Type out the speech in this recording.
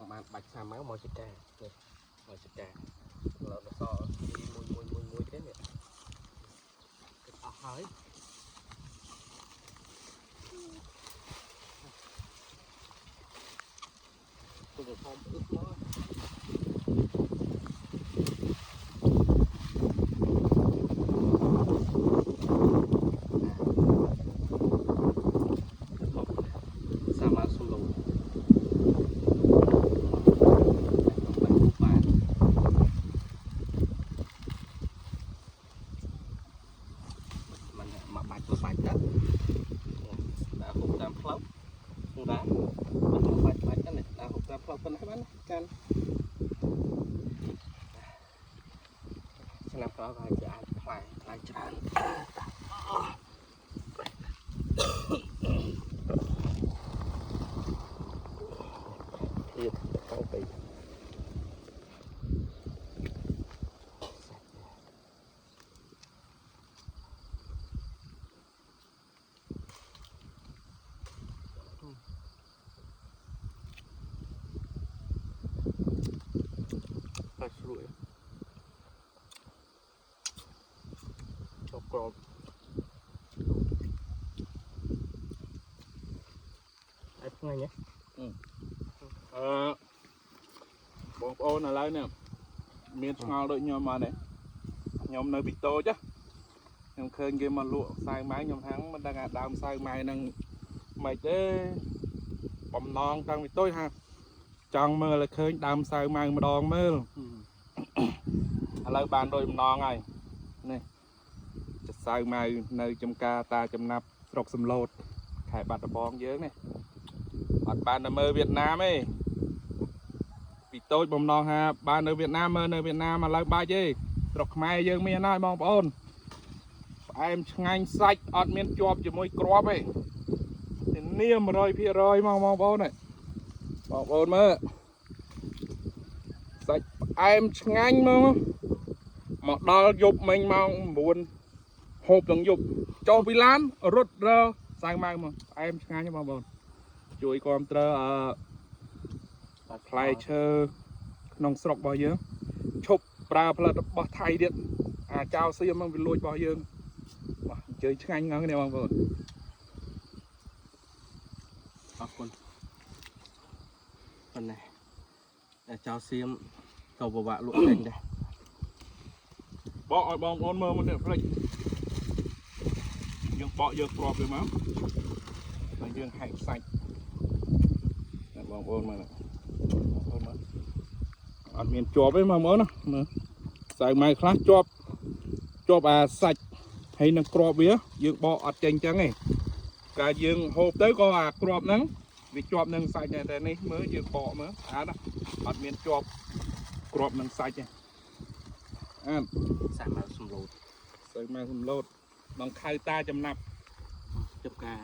chẳng bạn bạch xà máu mồi chích cà mồi chích cà là nó so đi mùi thế này hơi tôi được không ướt nó sama solo mình mà bạch đó đã hụt tam pháo không đá mình bạch cái này đã hụt tam pháo con hết bắn can làm pháo vài chả phải vài chả thiệt không bị phải sủi chọc cọp ai ngay nhéបងប្អូនឥឡូវនេះមានឆ្ងល់ដូចខ្ញុំមកនេះខ្ញុំនៅពីតូចខ្ញុំឃើញគេមកលក់ខ្សែម៉ៅខ្ញុំថាមិនដឹងថាដើមខ្សែម៉ៅហ្នឹងមិនទេបំណងតាំងពីតូចថាចង់មើលឲ្យឃើញដើមខ្សែម៉ៅម្ដងមើលឥឡូវបានដូចបំណងហើយនេះខ្សែម៉ៅនៅចំការតាចំណាប់ស្រុកសំឡូតខេត្តបាត់ដំបងយើងនេះអត់បានទៅមើលវៀតណាមទេពីតូចបំណងថាបាននៅវៀតណាមមើលនៅវៀតណាមឥឡូវបាច់ទេស្រុកខ្មែរយើងមានហើយបងប្អូនផ្អែមឆ្ងាញ់សាច់អត់មានជាប់ជាមួយគ្រាប់ទេធានា 100% បងប្អូនហ្នឹងបងប្អូនមើលសាច់ផ្អែមឆ្ងាញ់មកដល់យប់មិញម៉ោង9ហូបទាំងយប់ចូលពីឡានរត់រើសៅម៉ៅមកផ្អែមឆ្ងាញ់បងប្អូនជួយគ្រប់គ្រងផ្លែឈើក្នុងស្រុករបស់យើងឈប់ប្រើផលិតរបស់ថៃទៀតអាចោលសៀមហ្នឹងវាលួចរបស់យើងបាទអញ្ជើញឆ្ងាញ់ហ្នឹងនេះបងប្អូនអរគុណប៉ុណ្ណេះតែចោលសៀមក៏ពិបាកលក់ចេញដែរបកឲ្យបងប្អូនមើលមកនេះផ្លេចយើងបកយកគ្រាប់វាមកហើយយើងហែកសាច់តែបងប្អូនមើលអត់មានជាប់ទេបងប្អូនណាមើលសៅម៉ៅខ្លះជាប់អាសាច់ហើយនឹងគ្រាប់វាយើងបកអត់ចេញចឹងទេកាលយើងហូបទៅក៏អាគ្រាប់ហ្នឹងវាជាប់នឹងសាច់ដែរតែនេះមើលយើងបកមើលអត់មានជាប់គ្រាប់នឹងសាច់ទេសាច់ម៉ៅសំឡូតដងខៅតាចំណាប់ចំការ